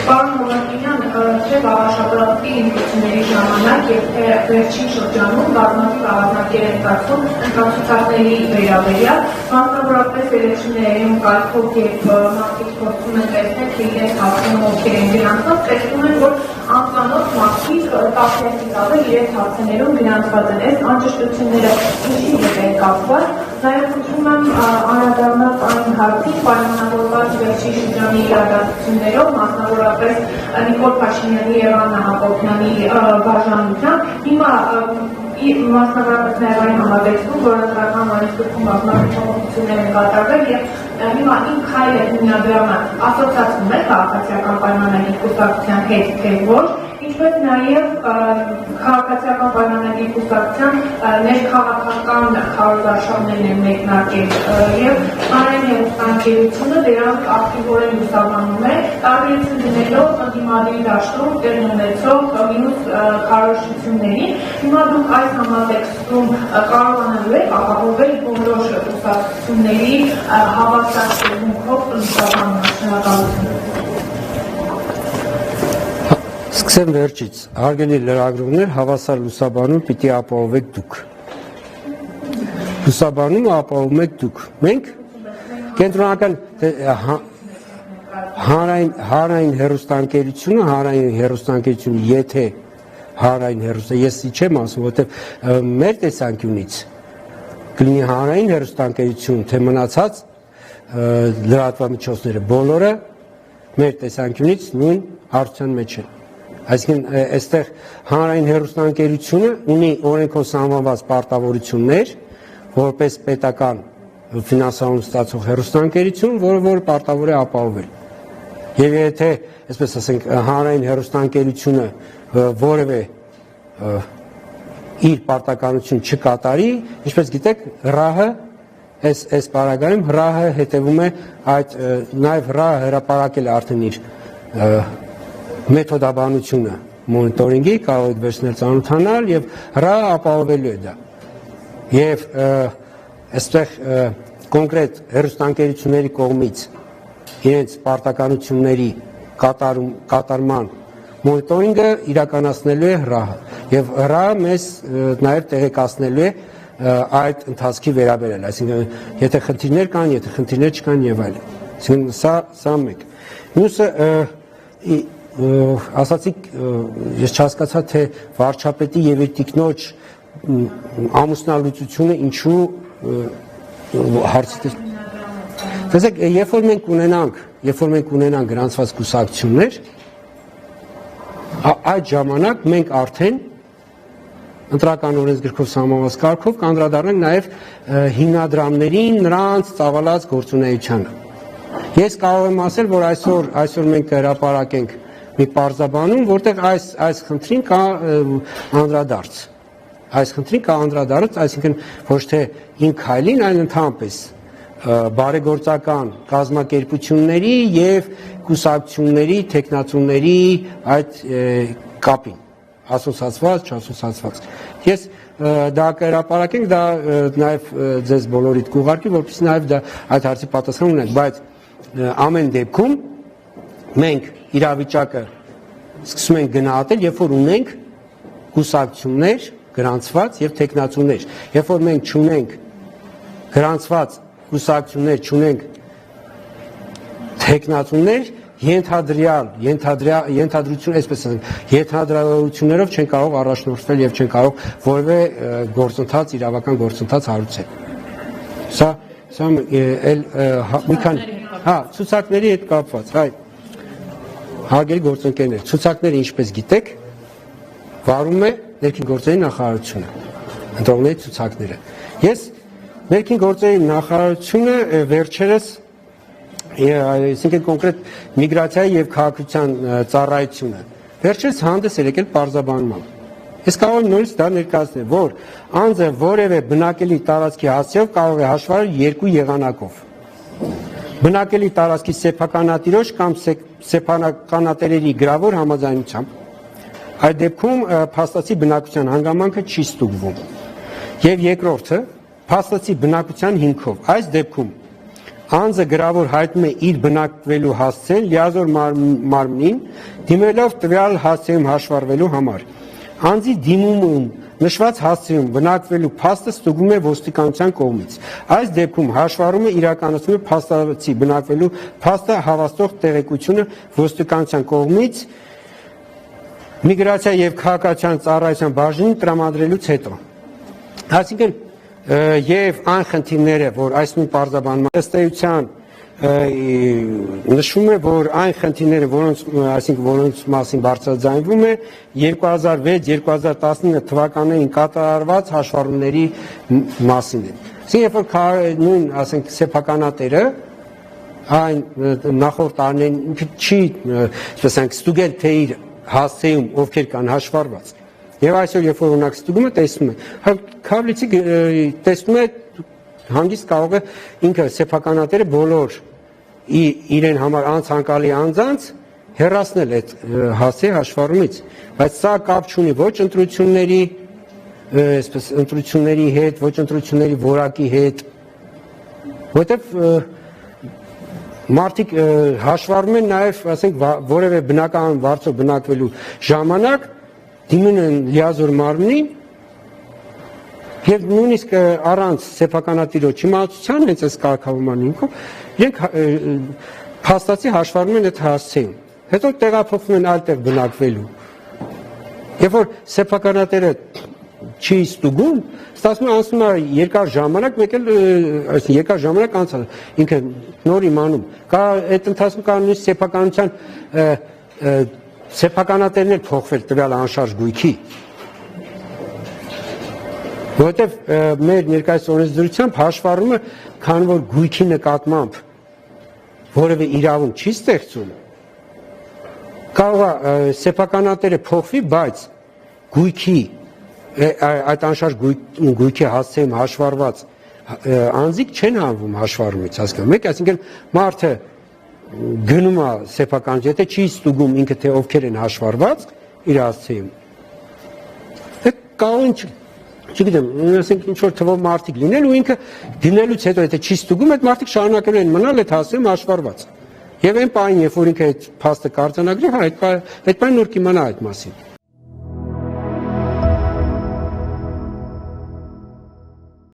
Պարոն Հովակինյան, թե Վաղաշապրատի ինքնությունների ժամանակ և թե վերջին շրջանում բազմաթիվ աղազնակեր են կացվում ընտրացուցակների վերաբերյալ, մասնավորապես էլեկցիոներում կարգով և մարդիկ փորձում են տեսնել, թե իրենց հարցերում ովքեր են գրանցված, տեսնում են, որ անծանոթ մարդիկ 10-ից ավել իրենց հարցերում գրանցված են։ Այս անճշտությունները ինչի հետ են կապված։ Նաև ուզում եմ անդրադառնալ այն հարցին, պայմանավորված վերջին շրջանի իրադարձություններով, մասնավորապես Նիկոլ Փաշինյանի և Աննա Հակոբյանի բաժանությամբ, հիմա մասնավորապես նաև այն համատեքստում, որ ընտրական մարզիկում բազմաթիվ փոփոխություններ են կատարվել և հիմա Իմ քայլը հիմնադրամը ասոցացվում է քաղաքացիական պայմանագրի կուսակցության հետ, թե ոչ, ինչպես նաև քաղաքացիական պայմանագրի կուսակցության ներքաղաքական քարոզարշավներն են մեկնարկել և հանրային հեռուստաընկերությունը դրանք ակտիվորեն լուսաբանում է, տարբերություն դնելով ընդդիմադիր դաշտում տեղի ունեցող մյուս քարոզչություններին։ Հիմա դուք այս համատեքստում կարողանալու եք ապահովել բոլոր կուսակցությունների հավասար ձեռնունքով լուսաբանումը։ Շնորհակալություն։ Սկսեմ վերջից, հարգելի լրագրողներ, հավասար լուսաբանում պիտի ապահովեք դուք։ Լուսաբանումը ապահովում եք դուք։ Մենք կենտրոնական հանրային հեռուստաընկերությունը, եթե հանրային հեռուստա, ես չեմ ասում, որովհետև մեր տեսանկյունից կլինի հանրային հեռուստաընկերություն, թե մնացած լրատվամիջոցները, բոլորը մեր տեսանկյունից նույն հարցության մեջ են։ Այսինքն, այստեղ հանրային հեռուստաընկերությունը ունի օրենքով սահմանված պարտավորություններ, որպես պետական ֆինանսավորում ստացող հեռուստաընկերություն, որը պարտավոր է ապահովել։ Եվ եթե, այսպես ասենք, հանրային հեռուստաընկերությունը որևէ իր պարտականություն չկատարի, ինչպես գիտեք, ՌԱՀ-ը այս պարագայում ՌԱՀ-ը հետևում է այդ նաև ՌԱՀ-ը հրապարակել է արդեն իր մեթոդաբանությունը մոնիտորինգի, կարող եք վերցնել ծանոթանալ եւ ՌԱՀ-ը ապահովելու է դա։ Եվ այստեղ կոնկրետ հեռուստաընկերությունների կողմից իրենց պարտականությունների կատարման մոնիտորինգը իրականացնելու է ՌԱՀ-ը եւ ՌԱՀ-ը մեզ նաեւ տեղեկացնելու է այդ ընթացքի վերաբերյալ, այսինքն եթե խնդիրներ կան, եթե խնդիրներ չկան եւ այլն։ Այսինքն սա մեկ։ Մյուսը ասացիք, ես չհասկացա, թե վարչապետի եւ իր տիկնոջ ամուսնալուծությունը ինչու հարցից։ Տեսեք, երբ որ մենք ունենանք գրանցված կուսակցություններ, այդ ժամանակ մենք արդեն ընտրական օրենսգրքով սահմանված կարգով կանդրադառնանք նաև հիմնադրամներին, նրանց ծավալած գործունեությանը։ Ես կարող եմ ասել, որ այսօր մենք հրապարակենք մի պարզաբանում, որտեղ այս խնդրին կա անդրադարձ։ Այսինքն ոչ թե Իմ քայլին, այլ ընդհանրապես բարեգործական կազմակերպությունների եւ կուսակցությունների, թեկնածուների այդ կապին, ասոցացված, չասոցացված։ Ես դա կհրապարակենք, դա նաեւ ձեզ բոլորիդ կուղարկի, որպեսզի նաեւ դա այդ հարցի պատասխան ունենք, բայց ամեն դեպքում մենք իրավիճակը սկսում ենք գնահատել, երբ որ ունենք կուսակցություններ գրանցված եւ թեկնածուներ։ Երբ որ մենք չունենք գրանցված կուսակցություններ, չունենք թեկնածուներ, ենթադրություն, այսպես ասենք, ենթադրություններով չեն կարող առաջնորդվել եւ չեն կարող որևէ գործընթաց, իրավական գործընթաց հարուցել։ Սա էլ մի քանի ցուցակների հետ կապված, հայ հարգելի գործընկերներ, ցուցակները ինչպես գիտեք, վարում է ներքին գործերի նախարարությունը, ընտրողների ցուցակները։ Ես ներքին գործերի նախարարությունը վերջերս, այսինքն կոնկրետ միգրացիայի եւ քաղաքացիական ծառայությունը, վերջերս հանդես է եկել պարզաբանումով։ Ես կարող եմ նորից դա ներկայացնել, որ անձը որևէ բնակելի տարածքի հասցեով կարող է հաշվառել երկու եղանակով։ Բնակելի տարածքի սեփականատիրոջ կամ սեփականատերերի գրավոր համաձայնությամբ, այդ դեպքում փաստացի բնակության հանգամանքը չի ստուգվում։ Եվ երկրորդը փաստացի բնակության հիմքով։ Այս դեպքում անձը գրավոր հայտնում է իր բնակվելու հասցեն լիազոր մարմնին դիմելով տվյալ հասցեում հաշվառվելու համար։ Անձի դիմումում նշված հասցեում բնակվելու փաստը ստուգվում է ոստիկանության կողմից։ Այս դեպքում հաշվառումը իրականացնում է փաստացի բնակվելու փաստը հավաստող տեղեկությունը ոստիկանության կողմից միգրացիա եւ քաղաքացիական ծառայության բաժնին տրամադրելուց հետո։ Այսինքն եւ այն խնդիրները, որ այս նույն պարզաբանման ըստ էության նշվում է, որ այն խնդիրները, որոնց մասին բարձրաձայնվում է 2006-2019 թվականներին կատարված հաշվառումների մասին է։ Այսինքն, երբ որ նույն, ասենք, սեփականատերը այն նախորդ տարիներին ինքը չի, ասենք, ստուգել թե իր հասցեում ովքեր կան հաշվառված։ Եվ այսօր երբ որ օրինակ ստուգում է, տեսնում է, քավլիցի տեսնում է հանգիստ կարող է ինքը սեփականատերը բոլոր իրեն համար անցանկալի անձանց հեռացնել այդ հասցեի հաշվառումից, բայց սա կապ չունի ոչ ընտրությունների, այսպես ընտրությունների հետ, ոչ ընտրությունների որակի հետ, որովհետև մարդիկ հաշվառում են նաև, ասենք, որևէ բնական վարձով բնակվելու ժամանակ դիմում են լիազոր մարմնին եւ նույնիսկ առանց սեփականատիրոջ իմացության հենց այս կարգավորման հիմքով իրենք փաստացի հաշվառում են այդ հասցեին, հետո տեղափոխվում են այլ տեղ բնակվելու։ Երբ որ սեփականատերը չի ստուգում, ստացվում է անցնում է երկար ժամանակ, մեկ էլ այսինքն երկար ժամանակ անցել ինքը նոր իմանում։ Կա այդ ընթացքում կա նույնիսկ սեփականության սեփականատերն էլ փոխվել տվյալ անշարժ գույքի, որովհետև մեր ներկայիս օրենսդրությամբ հաշվառումը, քանի որ գույքի նկատմամբ որևէ իրավունք չի ստեղծում, կարող է սեփականատերը փոխվի, բայց գույքի այդ անշարժ գույքի հասցեում հաշվառված անձիկ չեն հանվում հաշվառումից, հասկանում եք, այսինքն մարդը գնում է սեփական, եթե չի ստուգում ինքը թե ովքեր են հաշվառված իր հասցեում, կարող են, չգիտեմ, ասենք ինչ որ թվով մարդիկ լինել ու ինքը դիմելուց հետո եթե չի ստուգում, այդ մարդիկ շարունակելու են մնալ այդ հասցեում հաշվառված։ Եվ այն պահին, երբ որ ինքը այդ փաստը կարձանագրի, այդ պահին նոր կիմանա այդ մասին։